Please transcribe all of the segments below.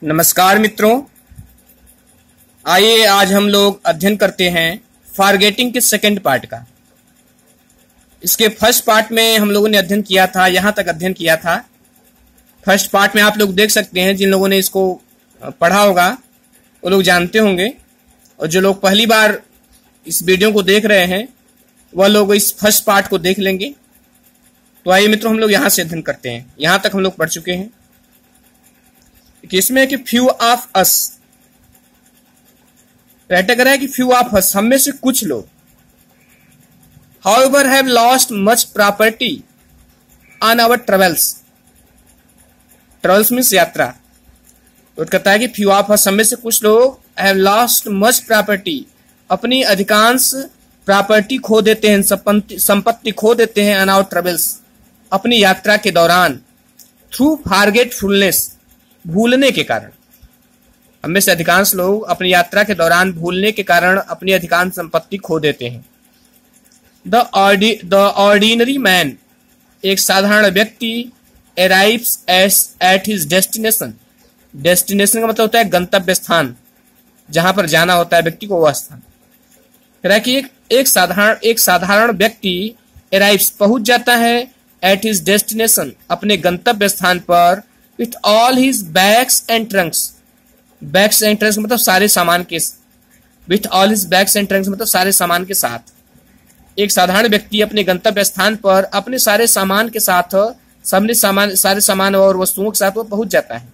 नमस्कार मित्रों, आइए आज हम लोग अध्ययन करते हैं फॉरगेटिंग के सेकंड पार्ट का। इसके फर्स्ट पार्ट में हम लोगों ने अध्ययन किया था, यहाँ तक अध्ययन किया था। फर्स्ट पार्ट में आप लोग देख सकते हैं, जिन लोगों ने इसको पढ़ा होगा वो लोग जानते होंगे, और जो लोग पहली बार इस वीडियो को देख रहे हैं वह लोग इस फर्स्ट पार्ट को देख लेंगे। तो आइए मित्रों, हम लोग यहाँ से अध्ययन करते हैं। यहाँ तक हम लोग पढ़ चुके हैं कि इसमें है कि फ्यू ऑफ अस, राइटर कह रहा है कि फ्यू ऑफ अस, हम में से कुछ लोग, however have lost much property on our travels means यात्रा। तो कहता है कि फ्यू ऑफ अस, हम में से कुछ लोग, have lost much property, अपनी अधिकांश प्रॉपर्टी खो देते हैं, संपत्ति खो देते हैं, on our travels, अपनी यात्रा के दौरान, through forgetfulness, भूलने के कारण। हम में से अधिकांश लोग अपनी यात्रा के दौरान भूलने के कारण अपनी अधिकांश संपत्ति खो देते हैं। द ऑर्डिनरी मैन, एक साधारण व्यक्ति, arrives at his destination. Destination का मतलब होता है गंतव्य स्थान, जहां पर जाना होता है व्यक्ति को, वह स्थान। कह रहा है कि एक साधारण व्यक्ति अराइव्स, पहुंच जाता है, एट हिज डेस्टिनेशन, अपने गंतव्य स्थान पर, with all his bags and Trunks. Bags and Trunks मतलब सारे सामान के, with all his bags and Trunks मतलब सारे सामान के साथ। एक साधारण व्यक्ति अपने गंतव्य स्थान पर अपने सारे सामान के साथ, सारे सामान और वस्तुओं के साथ वो पहुंच जाता है,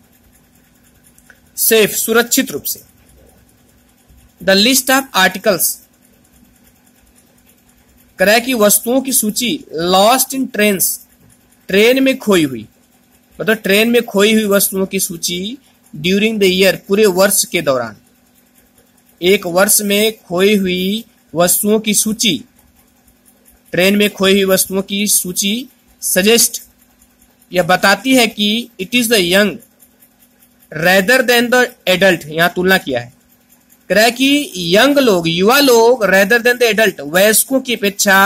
सेफ, सुरक्षित रूप से। द लिस्ट ऑफ आर्टिकल्स, कह कि वस्तुओं की सूची, लॉस्ट इन ट्रेन्स, ट्रेन में खोई हुई, मतलब ट्रेन में खोई हुई वस्तुओं की सूची, ड्यूरिंग द ईयर, पूरे वर्ष के दौरान। एक वर्ष में खोई हुई वस्तुओं की सूची, ट्रेन में खोई हुई वस्तुओं की सूची सजेस्ट, यह बताती है कि it is the young rather than the adult, यहां तुलना किया है। कह रहा है कि यंग लोग, युवा लोग, रेदर देन द एडल्ट, वयस्कों की अपेक्षा,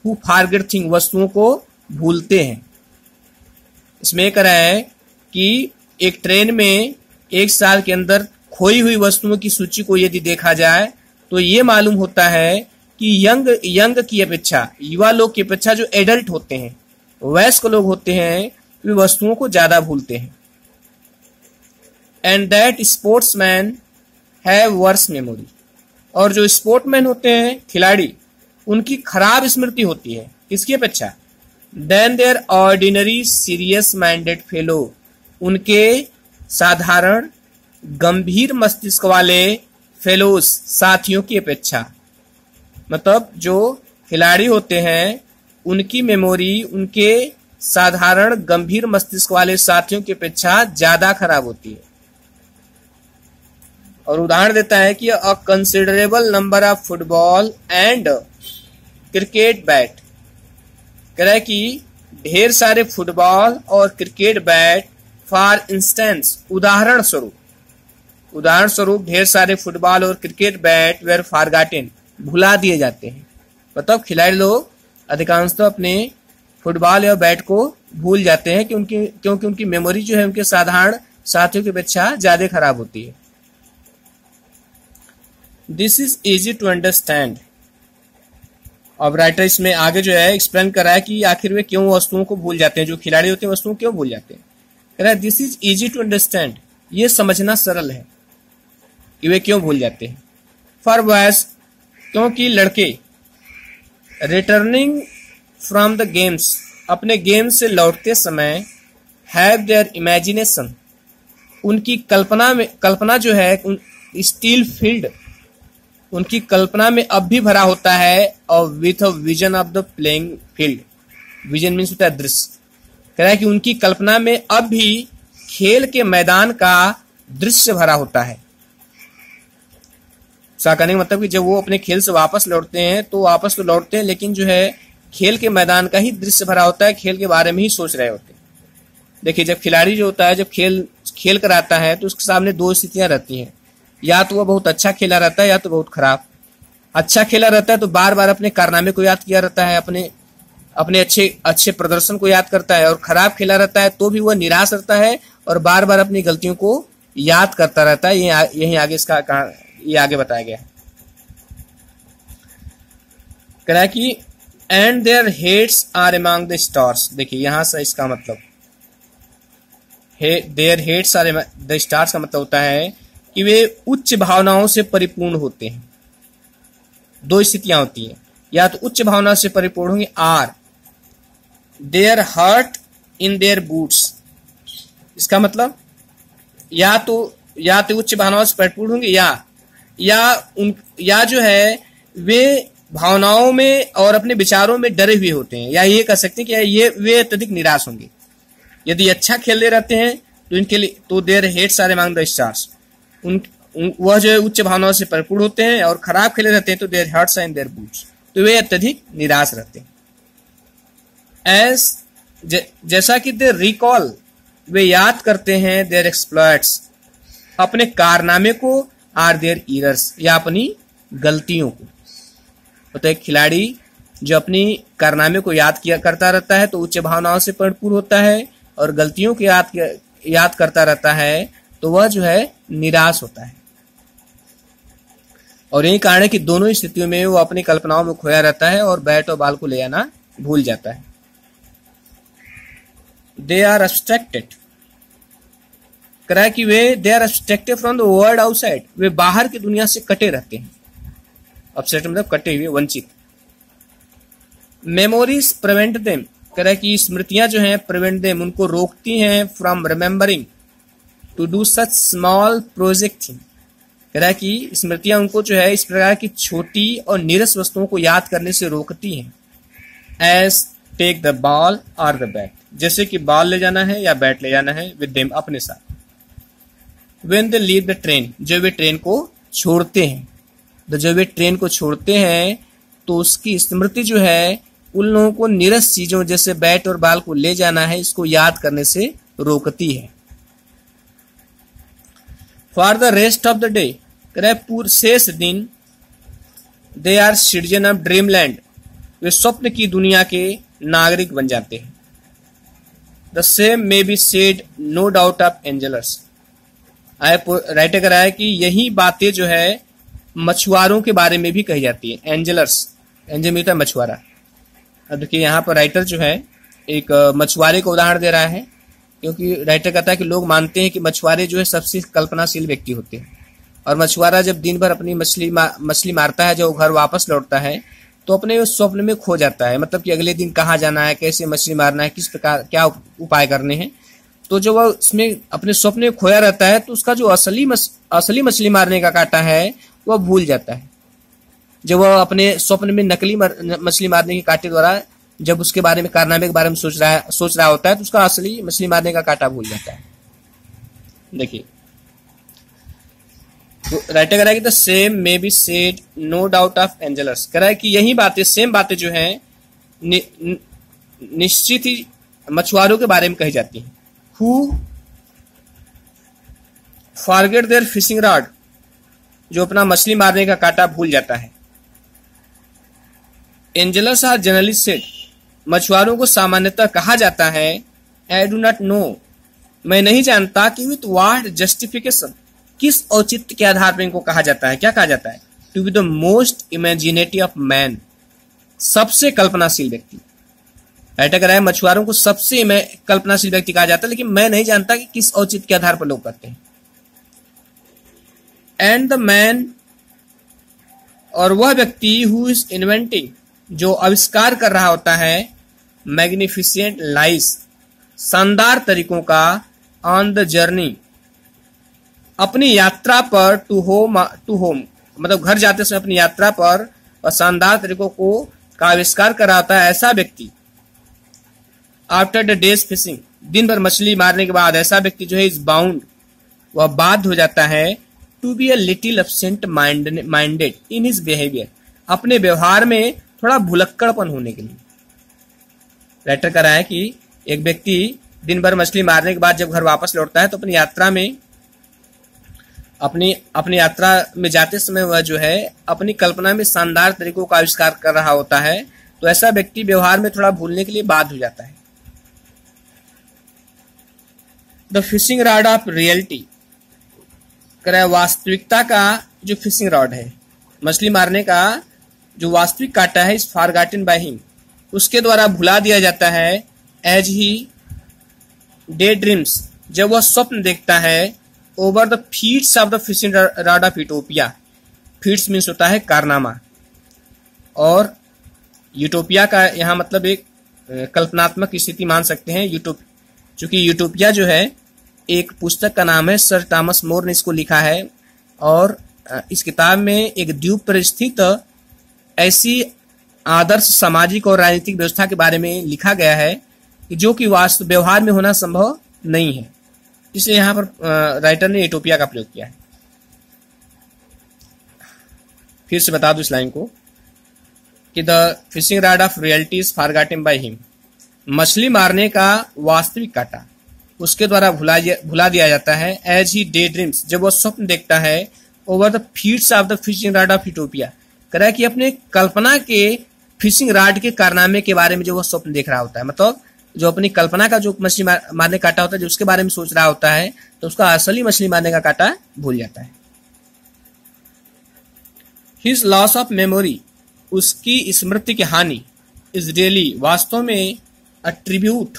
हु फॉरगेट थिंग, वस्तुओं को भूलते हैं। इसमें कह रहा है कि एक ट्रेन में एक साल के अंदर खोई हुई वस्तुओं की सूची को यदि देखा जाए तो ये मालूम होता है कि यंग की अपेक्षा, युवा लोग की अपेक्षा, जो एडल्ट होते हैं, वयस्क लोग होते हैं, वे वस्तुओं को ज्यादा भूलते हैं। And that sportsman have worse memory, और जो स्पोर्ट्समैन होते हैं, खिलाड़ी, उनकी खराब स्मृति होती है, किसकी अपेक्षा, then their ordinary serious minded fellow, उनके साधारण गंभीर मस्तिष्क वाले फेलोज, साथियों की अपेक्षा। मतलब जो खिलाड़ी होते हैं उनकी मेमोरी उनके साधारण गंभीर मस्तिष्क वाले साथियों की अपेक्षा ज्यादा खराब होती है। और उदाहरण देता है कि अ considerable number of football and cricket bat, कह रहा है कि ढेर सारे फुटबॉल और क्रिकेट बैट, फॉर इंस्टेंस, उदाहरण स्वरूप ढेर सारे फुटबॉल और क्रिकेट बैट वेर फॉरगॉटन, भुला दिए जाते हैं। मतलब खिलाड़ी लोग अधिकांशतः अपने फुटबॉल या बैट को भूल जाते हैं क्योंकि उनकी मेमोरी जो है उनके साधारण साथियों की अपेक्षा ज्यादा खराब होती है। This is easy to understand. अब राइटर इसमें आगे जो है एक्सप्लेन कर रहा है कि आखिर वे क्यों वस्तुओं को भूल जाते हैं, जो खिलाड़ी होते हैं वस्तुओं क्यों भूल जाते हैं। कह रहा है this is easy to understand, ये समझना सरल है कि वे क्यों भूल जाते हैं। फॉर बॉयज, क्योंकि लड़के, रिटर्निंग फ्रॉम द गेम्स, अपने गेम से लौटते समय, हैव देयर इमेजिनेशन, उनकी कल्पना जो है स्टिल फील्ड, उनकी कल्पना में अब भी भरा होता है, और with a vision of the playing field, vision means होता है दृश्य। कह रहा है कि उनकी कल्पना में अब भी खेल के मैदान का दृश्य भरा होता है। ऐसा कहने का मतलब कि जब वो अपने खेल से वापस लौटते हैं तो वापस तो लौटते हैं, लेकिन जो है खेल के मैदान का ही दृश्य भरा होता है, खेल के बारे में ही सोच रहे होते हैं। देखिए, जब खिलाड़ी जो होता है, जब खेल कर आता है तो उसके सामने दो स्थितियां रहती हैं, या तो वह बहुत अच्छा खेला रहता है या तो बहुत खराब। अच्छा खेला रहता है तो बार बार अपने कारनामे को याद किया रहता है, अपने अच्छे प्रदर्शन को याद करता है, और खराब खेला रहता है तो भी वह निराश रहता है और बार बार अपनी गलतियों को याद करता रहता है। यही आगे इसका ये आगे बताया गया है। कह रहा है कि and their heads are among the stars. देखिए यहां से इसका मतलब their heads are the stars का मतलब होता है कि वे उच्च भावनाओं से परिपूर्ण होते हैं। दो स्थितियां होती हैं, या तो उच्च भावना से परिपूर्ण होंगे, are their heart in their boots. इसका मतलब या तो उच्च भावनाओं से परिपूर्ण होंगे, या जो है वे भावनाओं में और अपने विचारों में डरे हुए होते हैं, या ये कह सकते हैं कि वे अत्यधिक निराश होंगे। यदि अच्छा खेलते रहते हैं तो इनके लिए तो their heads are among the stars, वह जो है उच्च भावनाओं से परिपूर्ण होते हैं, और खराब खेले रहते हैं तो their hearts are in their boots, तो वे अत्यधिक निराश रहते हैं। जैसा कि दे रिकॉल, वे याद करते हैं, देयर एक्सप्लॉइट्स, अपने कारनामे को, आर देयर ईरर्स, या अपनी गलतियों को। तो एक खिलाड़ी जो अपनी कारनामे को याद करता रहता है तो उच्च भावनाओं से परिपूर्ण होता है, और गलतियों को याद करता रहता है तो वह जो है निराश होता है। और यही कारण है कि दोनों स्थितियों में वो अपनी कल्पनाओं में खोया रहता है और बैट और बॉल को ले आना भूल जाता है। दे आर abstracted, करा कि they are abstracted from the world outside, वे बाहर की दुनिया से कटे रहते हैं। अपसेट मतलब कटे हुए, वंचित। मेमोरीज प्रिवेंट देम, करा कि स्मृतियां जो हैं प्रिवेंट देम, उनको रोकती हैं, from remembering to do such small project thing, करा कि स्मृतियां उनको जो है इस प्रकार की छोटी और नीरस वस्तुओं को याद करने से रोकती हैं। एज टेक द बॉल और द बैट, जैसे कि बॉल ले जाना है या बैट ले जाना है, विद देम, अपने साथ। When they leave the train, जब वे ट्रेन को छोड़ते हैं, तो जब वे ट्रेन को छोड़ते हैं तो उसकी स्मृति जो है उन लोगों को नीरस चीजों जैसे बैट और बॉल को ले जाना है, इसको याद करने से रोकती है। For the rest of the day, पूरे शेष दिन, they are citizen of dreamland, वे स्वप्न की दुनिया के नागरिक बन जाते हैं। The same may be said no doubt of anglers, writer कह रहा है कि यही बातें जो है मछुआरों के बारे में भी कही जाती है। एंजलर्स, एंजल मिलता है मछुआरा। अब देखिए यहाँ पर राइटर जो है एक मछुआरे को उदाहरण दे रहा है, क्योंकि राइटर कहता है कि लोग मानते हैं कि मछुआरे जो है सबसे कल्पनाशील व्यक्ति होते हैं, और मछुआरा जब दिन भर अपनी मछली मारता है, जब घर वापस लौटता है तो अपने उस स्वप्न में खो जाता है, मतलब कि अगले दिन कहाँ जाना है, कैसे मछली मारना है, किस प्रकार क्या उपाय करने हैं। तो जो वह उसमें अपने स्वप्न में खोया रहता है तो उसका जो असली मछली मारने का कांटा है वह भूल जाता है। जब वह अपने स्वप्न में नकली मछली मारने के कांटे द्वारा जब उसके बारे में, कारनामे के बारे में सोच रहा होता है तो उसका असली मछली मारने का कांटा भूल जाता है। देखिए तो राइटर कह रहा है कि the same may be said no doubt of anglers, कह रहा है कि यही बातें, सेम बातें जो हैं निश्चित ही मछुआरों के बारे में कही जाती हैं। Who forget their fishing rod, जो अपना मछली मारने का कांटा भूल जाता है। एंजलर्स आर जनरली सेड, मछुआरों को सामान्यतः कहा जाता है, आई डू नॉट नो, मैं नहीं जानता कि विथ व्हाट जस्टिफिकेशन, किस औचित्य के आधार पर इनको कहा जाता है। क्या कहा जाता है? To be the most imaginative of man, सबसे कल्पनाशील व्यक्ति। राइटर कह रहा है मछुआरों को सबसे कल्पनाशील व्यक्ति कहा जाता है, लेकिन मैं नहीं जानता कि किस औचित्य के आधार पर लोग कहते हैं। एंड द मैन, और वह व्यक्ति हु इज इन्वेंटिंग, जो आविष्कार कर रहा होता है, मैग्निफिसेंट लाइस, शानदार तरीकों का, ऑन द जर्नी, अपनी यात्रा पर, टू होम मतलब घर जाते समय अपनी यात्रा पर, और शानदार तरीकों को का आविष्कार कर रहा होता है ऐसा व्यक्ति। आफ्टर द डेज फिशिंग, दिन भर मछली मारने के बाद ऐसा व्यक्ति जो है इज बाउंड, वह बाध्य हो जाता है, to be a little absent minded in his behaviour, अपने व्यवहार में थोड़ा भुलक्कड़पन होने के लिए। राइटर कह रहा है कि एक व्यक्ति दिन भर मछली मारने के बाद जब घर वापस लौटता है तो अपनी यात्रा में जाते समय वह जो है अपनी कल्पना में शानदार तरीकों का आविष्कार कर रहा होता है, तो ऐसा व्यक्ति व्यवहार में थोड़ा भूलने के लिए बाध्य हो जाता है। The fishing rod of reality, वास्तविकता का जो फिशिंग रॉड है, मछली मारने का जो वास्तविक कांटा है, इस फॉरगॉटन बाय हिम, उसके द्वारा भुला दिया जाता है। एज ही डे ड्रीम्स, जब वह स्वप्न देखता है। Over the feats of the fishing rod of utopia, feats means होता है कारनामा, और यूटोपिया का यहाँ मतलब एक कल्पनात्मक स्थिति मान सकते हैं। चूंकि यूटोपिया जो है एक पुस्तक का नाम है, सर थॉमस मोर ने इसको लिखा है, और इस किताब में एक द्वीप पर स्थित ऐसी आदर्श सामाजिक और राजनीतिक व्यवस्था के बारे में लिखा गया है कि जो कि वास्तव व्यवहार में होना संभव नहीं है, इसलिए यहाँ पर राइटर ने यूटोपिया का प्रयोग किया है। फिर से बता दूं इस लाइन को कि the fishing rod of reality is forgotten by him, मछली मारने का वास्तविक कांटा उसके द्वारा भुला दिया जाता है। एज ही डे ड्रीम्स, जब वो स्वप्न देखता है। Over the feats of the fishing rod of utopia, कह रहा है कि अपने कल्पना के फिशिंग रॉड के कारनामे के बारे में जो वो स्वप्न देख रहा होता है, मतलब जो अपनी कल्पना का जो मछली मारने कांटा होता है, जो उसके बारे में सोच रहा होता है, तो उसका असली मछली मारने का कांटा भूल जाता है। हिज लॉस ऑफ मेमोरी, उसकी स्मृति की हानि। इज रियली, वास्तव में अ ट्रिब्यूट,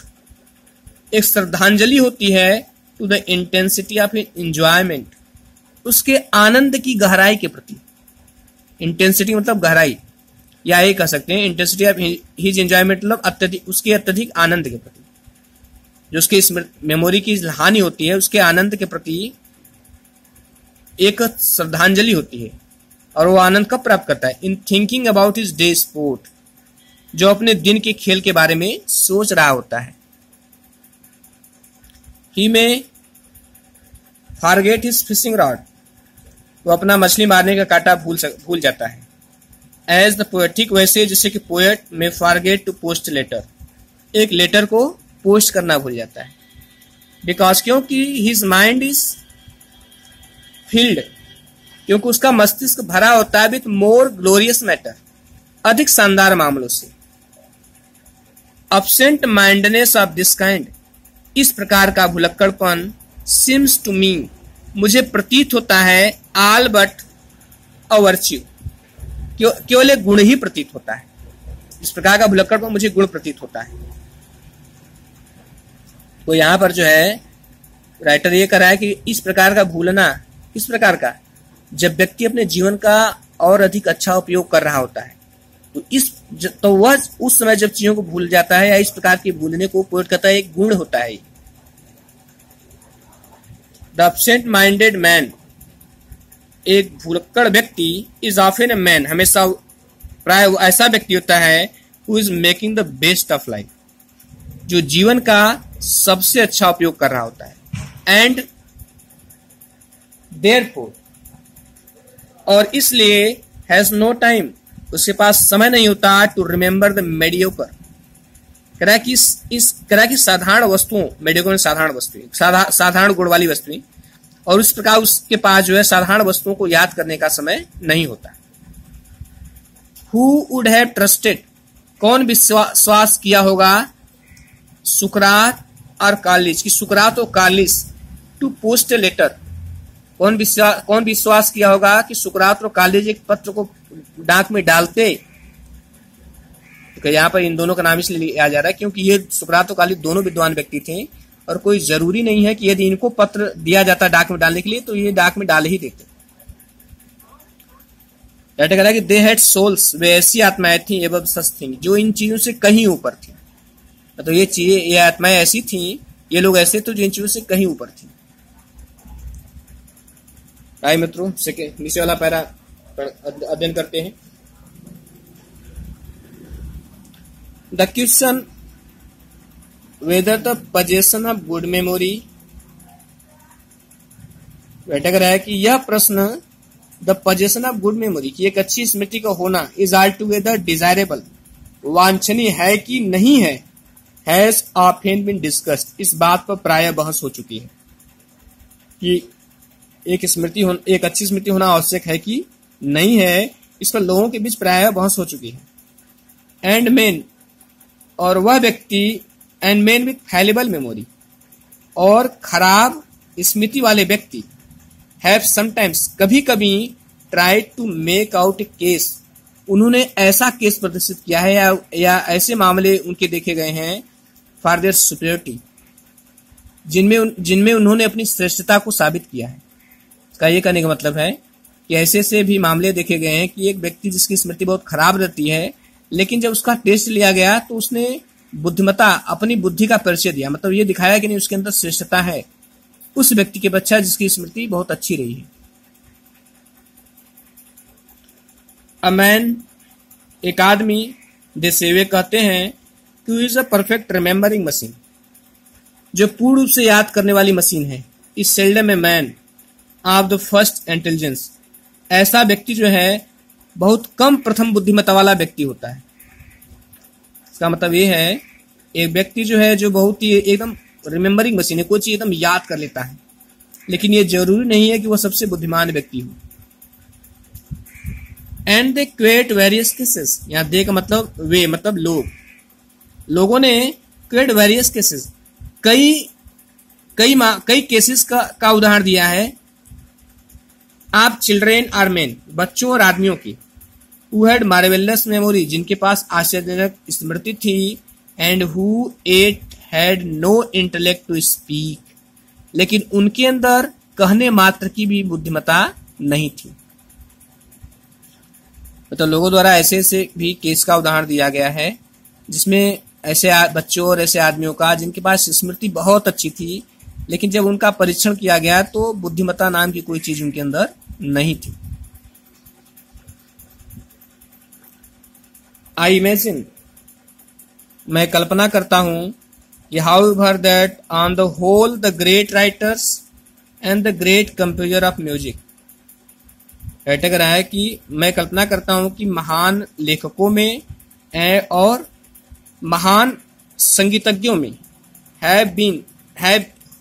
एक श्रद्धांजलि होती है to the intensity of enjoyment, उसके आनंद की गहराई के प्रति। इंटेंसिटी मतलब गहराई, या ये कह सकते हैं इंटेंसिटी ऑफ हिज एंजॉयमेंट मतलब अत्यधिक, उसके अत्यधिक आनंद के प्रति। जो उसके मेमोरी की हानि होती है, उसके आनंद के प्रति एक श्रद्धांजलि होती है। और वो आनंद कब प्राप्त करता है? In thinking about his day sport, जो अपने दिन के खेल के बारे में सोच रहा होता है। ही में फॉरगेट हिज फिशिंग रॉड, वो अपना मछली मारने का कांटा भूल जाता है। एज द पोएटिक, वैसे जैसे कि पोएट में फॉरगेट टू पोस्ट लेटर, एक लेटर को पोस्ट करना भूल जाता है। बिकॉज, क्योंकि हिज माइंड इज फिल्ड, क्योंकि उसका मस्तिष्क भरा होता है विथ मोर ग्लोरियस मैटर, अधिक शानदार मामलों से। Absent mindness of this kind, इस प्रकार का भुलक्कड़पन, सिम्स टू मी, मुझे प्रतीत होता है, ऑल बट अ वर्च्यू, केवल एक गुण ही प्रतीत होता है। इस प्रकार का भुलक्कड़पन मुझे गुण प्रतीत होता है। तो यहां पर जो है राइटर ये कर रहा है कि इस प्रकार का भूलना, इस प्रकार का, जब व्यक्ति अपने जीवन का और अधिक अच्छा उपयोग कर रहा होता है, तो वह उस समय जब चीजों को भूल जाता है, या इस प्रकार के भूलने को पोएट कहता है एक गुण होता है। द एब्सेंट माइंडेड मैन, एक भुलक्कड़ व्यक्ति, इज ऑफन ए मैन, हमेशा प्राय ऐसा व्यक्ति होता है who is making the best of life, जो जीवन का सबसे अच्छा उपयोग कर रहा होता है। एंड देयरफॉर, और इसलिए हैज नो टाइम, उसके पास समय नहीं होता टू रिमेंबर द मेडियोकर, कह रहा है कि साधारण वस्तुओं, मेडियोकर साधारण वस्तुएं, साधारण गुण वाली वस्तुएं, और उस प्रकार उसके पास जो है साधारण वस्तुओं को याद करने का समय नहीं होता। हु वुड हैव ट्रस्टेड, कौन विश्वास किया होगा, सुकरात और कालिस, कि सुकरात और कालिस टू पोस्ट ए लेटर, कौन विश्वास किया होगा कि सुकरात और कालिस एक पत्र को डाक में डालते। तो यहाँ पर इन दोनों का नाम इसलिए लिया जा रहा है क्योंकि ये सुकरात और कालिस दोनों विद्वान व्यक्ति थे, और कोई जरूरी नहीं है कि यदि इनको पत्र दिया जाता डाक में डालने के लिए तो ये डाक में डाल ही देते। कह रहा है कि दे हैड सोल्स, वे ऐसी आत्माएं थी, एबव सच थिंग, जो इन चीजों से कहीं ऊपर थी। तो ये चीजें, ये आत्माएं ऐसी थी, ये लोग ऐसे थे जो इन चीजों से कहीं ऊपर थी। आइए मित्रों, नीचे वाला पैरा अध्ययन करते हैं। The question whether the possession of good memory, बैठक रहा है कि यह प्रश्न, the possession of good memory, की एक अच्छी स्मृति का होना, इज ऑल टुगेदर डिजायरेबल, वांछनीय है कि नहीं है, हैज ऑफन बीन डिस्कस्ड, इस बात पर प्राय बहस हो चुकी है कि एक अच्छी स्मृति होना आवश्यक है कि नहीं है, इस पर लोगों के बीच प्राय बहस हो चुकी है। एंड मैन, और वह व्यक्ति, and man with fallible memory, और खराब स्मृति वाले व्यक्ति, हैव समटाइम्स कभी कभी tried to make out a case, उन्होंने ऐसा केस प्रदर्शित किया है या ऐसे मामले उनके देखे गए हैं फॉर देयर सुपीरियरिटी, जिनमें उन्होंने अपनी श्रेष्ठता को साबित किया है। इसका ये कहने का मतलब है कि ऐसे से भी मामले देखे गए हैं कि एक व्यक्ति जिसकी स्मृति बहुत खराब रहती है, लेकिन जब उसका टेस्ट लिया गया तो उसने बुद्धिमत्ता, अपनी बुद्धि का परिचय दिया, मतलब ये दिखाया कि नहीं उसके अंदर श्रेष्ठता है, उस व्यक्ति के अपेक्षा जिसकी स्मृति बहुत अच्छी रही है। अ मैन, एक आदमी, दे से वे कहते हैं कि is a perfect remembering machine, जो पूर्ण रूप से याद करने वाली मशीन है। Is seldom a man of the first intelligence, ऐसा व्यक्ति जो है बहुत कम प्रथम बुद्धिमत्ता वाला व्यक्ति होता है। इसका मतलब ये है एक व्यक्ति जो है जो बहुत ही एकदम रिमेम्बरिंग मशीन है, कोई चीज एकदम याद कर लेता है, लेकिन ये जरूरी नहीं है कि वह सबसे बुद्धिमान व्यक्ति हो। And they create various cases, यहाँ दे का मतलब वे, मतलब लोगों ने क्रिएट वेरियस केसेस, कई केसेस का उदाहरण दिया है। आप चिल्ड्रेन आर मेन, बच्चों और आदमियों की, हु हैड मार्वेलस मेमोरी, जिनके पास आश्चर्यजनक स्मृति थी, and who at had no intellect to speak, लेकिन उनके अंदर कहने मात्र की भी बुद्धिमत्ता नहीं थी। तो लोगों द्वारा ऐसे भी केस का उदाहरण दिया गया है जिसमें ऐसे बच्चों और ऐसे आदमियों का जिनके पास स्मृति बहुत अच्छी थी, लेकिन जब उनका परीक्षण किया गया तो बुद्धिमत्ता नाम की कोई चीज उनके अंदर नहीं थी। आई इमेजिन, मैं कल्पना करता हूं कि however that on the whole the great writers and the great composer of music, writer कह रहा है कि मैं कल्पना करता हूं कि महान लेखकों में और महान संगीतज्ञों में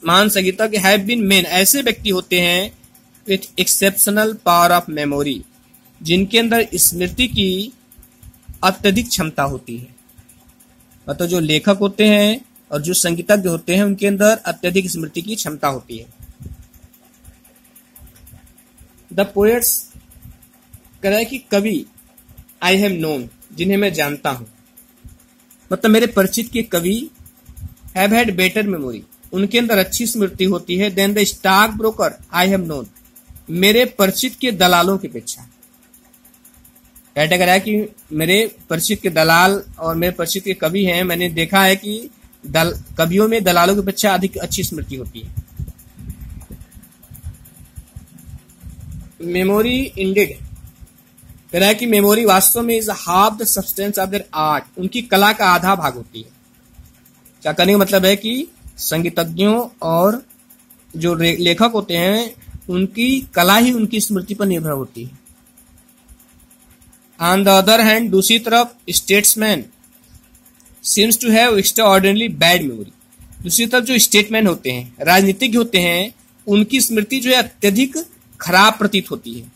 महान संगीतज्ञ हैव बीन मेन, ऐसे व्यक्ति होते हैं with exceptional power of memory, जिनके अंदर स्मृति की अत्यधिक क्षमता होती है। मतलब जो लेखक होते हैं और जो संगीतज्ञ होते हैं उनके अंदर अत्यधिक स्मृति की क्षमता होती है। द पोएट्स कह रहा है कि कवि, आई हैव नोन, जिन्हें मैं जानता हूं, मतलब मेरे परिचित के कवि, हैव हैड बेटर मेमोरी, उनके अंदर अच्छी स्मृति होती है, then the stock broker I have known, मेरे परिचित के दलालों की अपेक्षा। कह रहा है कि मेरे परिचित के दलाल और मेरे परिचित के कवि हैं, मैंने देखा है कि कवियों में दलालों की अपेक्षा अधिक अच्छी स्मृति होती है। मेमोरी इंडेड, कह रहा है कि मेमोरी वास्तव में is half the substance of their art, उनकी कला का आधा भाग होती है। क्या कहने का मतलब है कि संगीतज्ञों और जो लेखक होते हैं उनकी कला ही उनकी स्मृति पर निर्भर होती है। ऑन द अदर हैंड, दूसरी तरफ statesman seems to have extraordinary bad memory, दूसरी तरफ जो स्टेटमैन होते हैं, राजनीतिज्ञ होते हैं, उनकी स्मृति जो है अत्यधिक खराब प्रतीत होती है।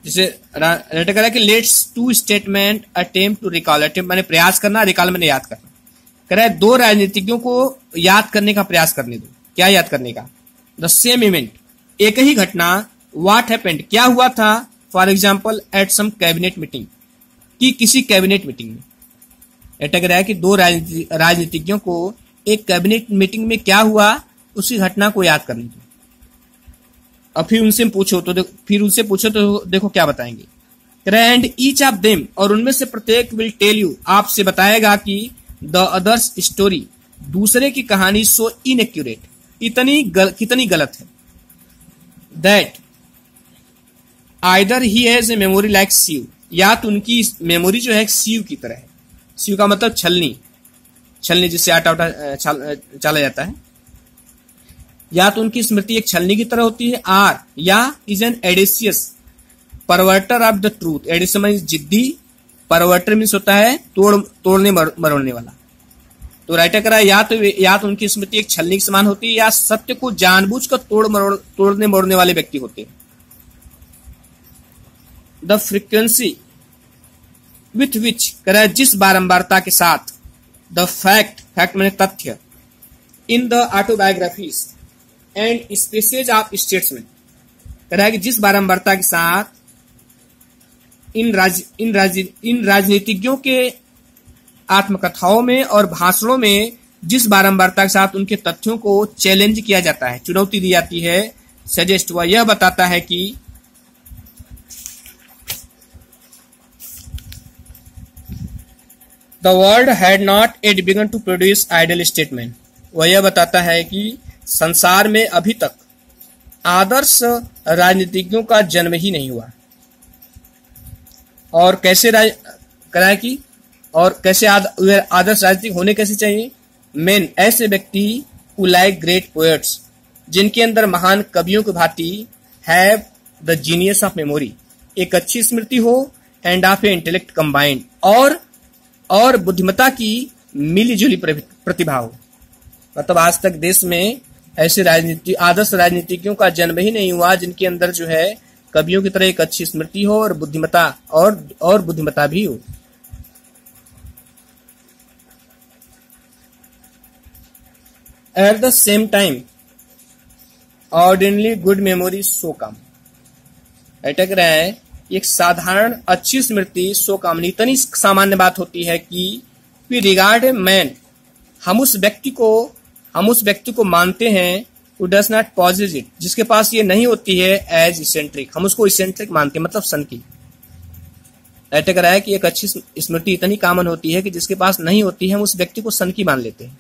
जैसे राइटर कह रहा है कि let's to statement attempt to recall, attempt मैंने प्रयास करना, रिकॉल मैंने याद करना। कह रहा है दो राजनीतिज्ञों को याद करने का प्रयास करने दो। क्या याद करने का? द सेम इवेंट, एक ही घटना, व्हाट हैपेंड, क्या हुआ था, for example at some cabinet meeting, कि किसी कैबिनेट मीटिंग में। राइटर कह रहा है कि दो राजनीतिज्ञों को एक कैबिनेट मीटिंग में क्या हुआ उसी घटना को याद करने दो। अब फिर उनसे पूछो तो देखो क्या बताएंगे। एंड ईच ऑफ देम, और उनमें से प्रत्येक विल टेल यू, आपसे बताएगा कि द अदर्स स्टोरी, दूसरे की कहानी, सो इनएक्यूरेट, कितनी गलत है, that either he has a memory like sieve, या तो उनकी मेमोरी जो है सीव की तरह है। सीव का मतलब छलनी जिससे आटा चला जाता है, या तो उनकी स्मृति एक छलनी की तरह होती है, आर या is an edacious perverter of the truth, edacious means जिद्दी, परवर्टर मींस होता है तोड़ने मरोड़ने वाला। तो राइटर कह रहा है या तो उनकी स्मृति एक छलनी के समान होती है, या सत्य को जानबूझकर तोड़ने मरोड़ने वाले व्यक्ति होते हैं। द फ्रीक्वेंसी विथ विच, कह रहा है जिस बारंबारता के साथ, द फैक्ट मैंने तथ्य, in the autobiographies, and species of statesman. कह रहा है कि जिस बारंबारता के साथ इन राजनीतिज्ञों के आत्मकथाओं में और भाषणों में जिस बारंबारता के साथ उनके तथ्यों को चैलेंज किया जाता है, चुनौती दी जाती है, सजेस्ट वह यह बताता है कि the world had not at begin to produce ideal statement. वह यह बताता है कि संसार में अभी तक आदर्श राजनीतिज्ञों का जन्म ही नहीं हुआ। और कैसे कराए कि और कैसे आदर्श राजनीतिक होने कैसे चाहिए? मेन ऐसे व्यक्ति हु लाइक ग्रेट पोएट्स, जिनके अंदर महान कवियों की भांति have the genius of memory, एक अच्छी स्मृति हो, end of A intellect combined, और बुद्धिमत्ता की मिलीजुली प्रतिभा हो। मतलब आज तक देश में ऐसे आदर्श राजनीतिज्ञों का जन्म ही नहीं हुआ जिनके अंदर जो है कवियों की तरह एक अच्छी स्मृति हो और बुद्धिमत्ता भी हो। At the same time ordinary good memory so come. अटक रहा है एक साधारण अच्छी स्मृति सो कम, इतनी सामान्य बात होती है कि वी रिगार्ड ए मैन, हम उस व्यक्ति को मानते हैं, who does not possess it, जिसके पास ये नहीं होती है, एज इसेंट्रिक, हम उसको इसेंट्रिक मानते हैं, मतलब सन की। ऐसे करा है कि एक अच्छी स्मृति इतनी कॉमन होती है कि जिसके पास नहीं होती है हम उस व्यक्ति को सन की मान लेते हैं।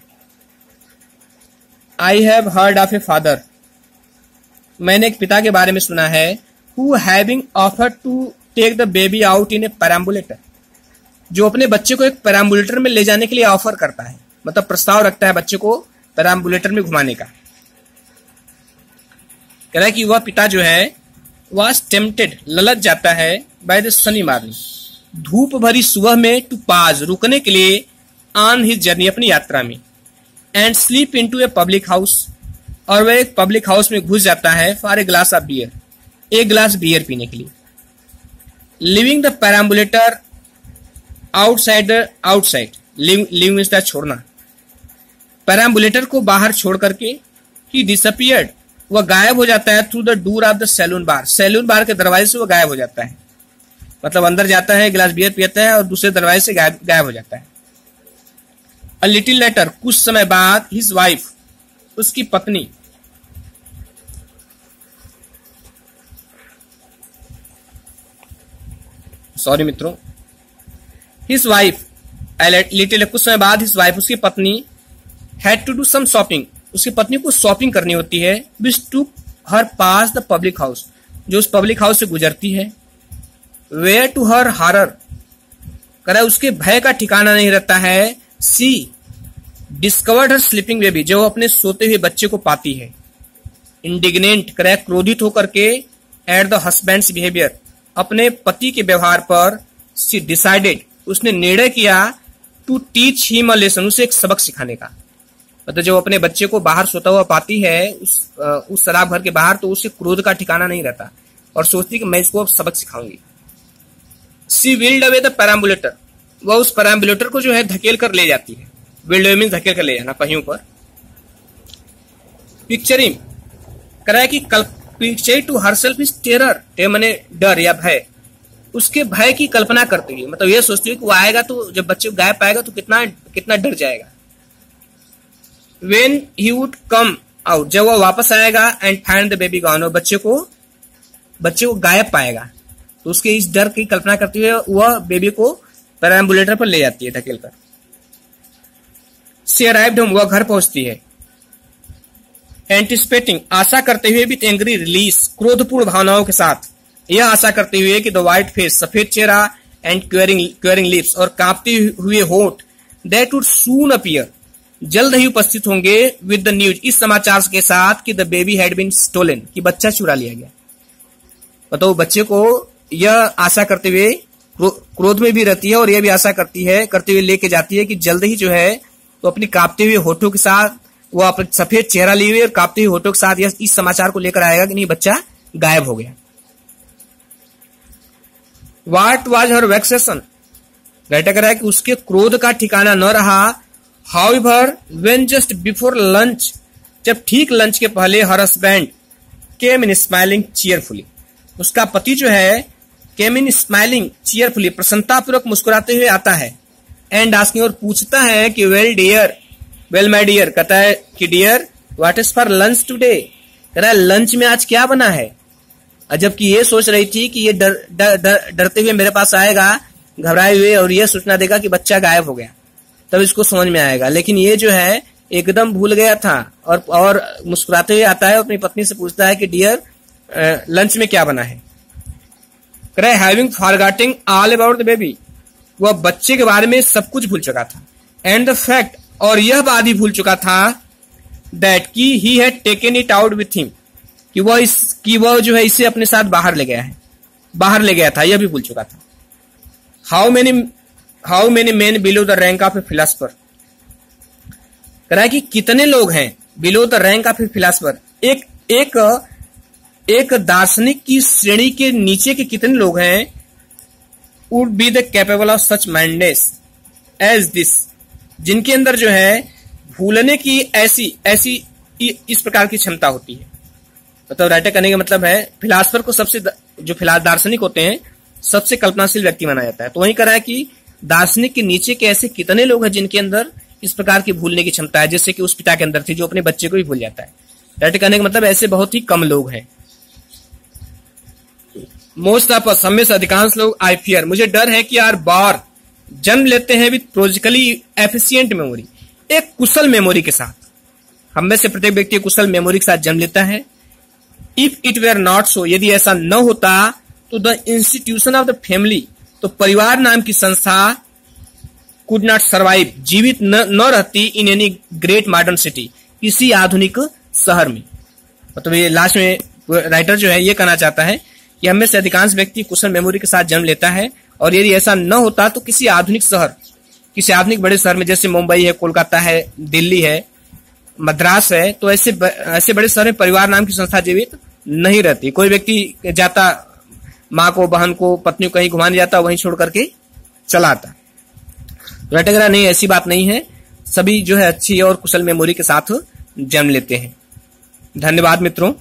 I have heard of a father, मैंने एक पिता के बारे में सुना है, who having offered to take the baby out in a perambulator, जो अपने बच्चे को एक पेराम्बुलेटर में ले जाने के लिए ऑफर करता है, मतलब प्रस्ताव रखता है बच्चे को पेराम्बुलेटर में घुमाने का। कह रहा है कि वह पिता जो है was tempted, ललच जाता है, by the sunny morning, धूप भरी सुबह में, टू पाज, रुकने के लिए, ऑन हिज जर्नी, अपनी यात्रा में, and sleep into a public house, और वह एक पब्लिक हाउस में घुस जाता है, for a glass of beer, एक ग्लास बियर पीने के लिए। Living the perambulator outside, living means छोड़ना, पैराम्बुलेटर को बाहर छोड़ करके, ही डिसअपियर्ड, वह गायब हो जाता है, through the door of the saloon bar, saloon bar के दरवाजे से वह गायब हो जाता है, मतलब अंदर जाता है, गिलास बियर पीता है और दूसरे दरवाजे से गायब हो जाता है। अ लिटिल लेटर, कुछ समय बाद, हिज वाइफ, उसकी पत्नी, सॉरी मित्रों, हिज वाइफ, लिटिल, कुछ समय बाद, हिज वाइफ, उसकी पत्नी, had to do some shopping, उसकी पत्नी को शॉपिंग करनी होती है, which to her pass the public house, जो उस पब्लिक हाउस से गुजरती है, वेयर टू हर हॉरर, कह रहा उसके भय का ठिकाना नहीं रहता है, सी डिस्कवर्ड हर स्लीपिंग बेबी, जो अपने सोते हुए बच्चे को पाती है, इंडिग्नेंट, कह रहा क्रोधित होकर के, एट द हस्बैंड्स बिहेवियर, अपने पति के व्यवहार पर, सी डिसाइडेड, उसने निर्णय किया, to teach him a lesson, उसे एक सबक सिखाने का। मतलब जब अपने बच्चे को बाहर सोता हुआ पाती है उस शराब घर के बाहर, तो उसे क्रोध का ठिकाना नहीं रहता और सोचती कि मैं इसको अब सबक सिखाऊंगी। सी विल्ड अवे द पैराम्बुलेटर, वह उस पैराम्बुलेटर को जो है धकेल कर ले जाती है, विल्ड अवे मींस धकेल कर ले जाना पहियों पर। पिक्चरिंग, कह रहा है कि picture to herself is terror, टेर माने डर या भय, उसके भय की कल्पना करती है, मतलब यह सोचती है कि वो आएगा तो जब बच्चे को गायब पाएगा तो कितना डर जाएगा। When he would come out, जब वह वापस आएगा, and find the baby gone, और बच्चे को गायब पाएगा, तो उसके इस डर की कल्पना करते हुए वह बेबी को पैराम्बुलेटर पर ले जाती है धकेल कर। She arrived home, वह घर पहुंचती है, एंटिसिपेटिंग, आशा करते हुए, विथ एंग्री रिलीज, क्रोधपूर्ण भावनाओं के साथ, यह आशा करते हुए कि द व्हाइट फेस, सफेद चेहरा, एंड क्वेरिंग लिप्स, और कांपते हुए होठ, दैट वुड सून अपीयर, जल्द ही उपस्थित होंगे, विद द न्यूज, इस समाचार के साथ कि the baby had been stolen, कि बच्चा चुरा लिया गया। मतलब बच्चे को यह आशा करते हुए क्रोध में भी रहती है और यह भी आशा करते हुए लेके जाती है कि जल्द ही जो है तो अपनी कांपते हुए होठों के साथ, वो अपने सफेद चेहरा लिए हुए और कांपते हुए होठों के साथ यह इस समाचार को लेकर आएगा कि नहीं, बच्चा गायब हो गया। व्हाट वाज हर वेक्सेशन, राइटर कह रहा है कि उसके क्रोध का ठिकाना न रहा। However, when just before lunch जब ठीक लंच के पहले हर हस्बैंड केम इन स्माइलिंग चीयरफुली, उसका पति जो है केम इन स्माइलिंग चीयरफुली, प्रसन्नतापूर्वक मुस्कुराते हुए आता है, एंड आस्किंग, और पूछता है कि वेल माय डियर, कहता है कि dear what is for lunch today, कह रहा है लंच में आज क्या बना है। जबकि ये सोच रही थी कि ये डरते हुए मेरे पास आएगा घबराए हुए और ये सूचना देगा कि बच्चा गायब हो गया, तब इसको समझ में आएगा। लेकिन ये जो है एकदम भूल गया था और मुस्कुराते हुए आता है, अपनी पत्नी से पूछता है कि डियर लंच में क्या बना है। कह रहा है having forgetting all about the baby, वह बच्चे के बारे में सब कुछ भूल चुका था, एंड द फैक्ट, और यह बात भी भूल चुका था, दैट की he had taken it out with him, कि वह जो है इसे अपने साथ बाहर ले गया था, यह भी भूल चुका था। How many main below the rank of A philosopher, कह रहा है कि कितने लोग हैं below the rank of A philosopher, एक दार्शनिक की श्रेणी के नीचे के कितने लोग हैं, would be the capable of such mindness as this, जिनके अंदर जो है भूलने की ऐसी इस प्रकार की क्षमता होती है। मतलब राइटर करने का मतलब है फिलासफर को सबसे जो दार्शनिक होते हैं सबसे कल्पनाशील व्यक्ति माना जाता है। तो वही कह रहा है कि दार्शनिक के नीचे के ऐसे कितने लोग हैं जिनके अंदर इस प्रकार की भूलने की क्षमता है, जैसे कि उस पिता के अंदर थी जो अपने बच्चे को भी भूल जाता है। राइटर करने का मतलब ऐसे बहुत ही कम लोग हैं। मोस्ट ऑफ अस, हमें से अधिकांश लोग, आई फियर, मुझे डर है कि यार बार जन्म लेते हैं विद प्रोलॉजिकली एफिशिएंट मेमोरी, एक कुशल मेमोरी के साथ। हम में से प्रत्येक व्यक्ति कुशल मेमोरी के साथ जन्म लेता है। If it were not so, यदि ऐसा न होता तो the institution of the family, तो परिवार नाम की संस्था, कुड नॉट सर्वाइव, जीवित न रहती, in any great modern city, किसी आधुनिक शहर में। मतलब ये लास्ट में राइटर जो है ये कहना चाहता है कि हम में से अधिकांश व्यक्ति कुशल मेमोरी के साथ जन्म लेता है, और यदि ऐसा न होता तो किसी आधुनिक शहर, किसी आधुनिक बड़े शहर में, जैसे मुंबई है, कोलकाता है, दिल्ली है, मद्रास है, तो ऐसे बड़े शहर में परिवार नाम की संस्था जीवित नहीं रहती। कोई व्यक्ति जाता, माँ को, बहन को, पत्नी को कहीं घुमाने जाता, वहीं छोड़ करके चला आता। राइटर नहीं, ऐसी बात नहीं है, सभी जो है अच्छी और कुशल मेमोरी के साथ जन्म लेते हैं। धन्यवाद मित्रों।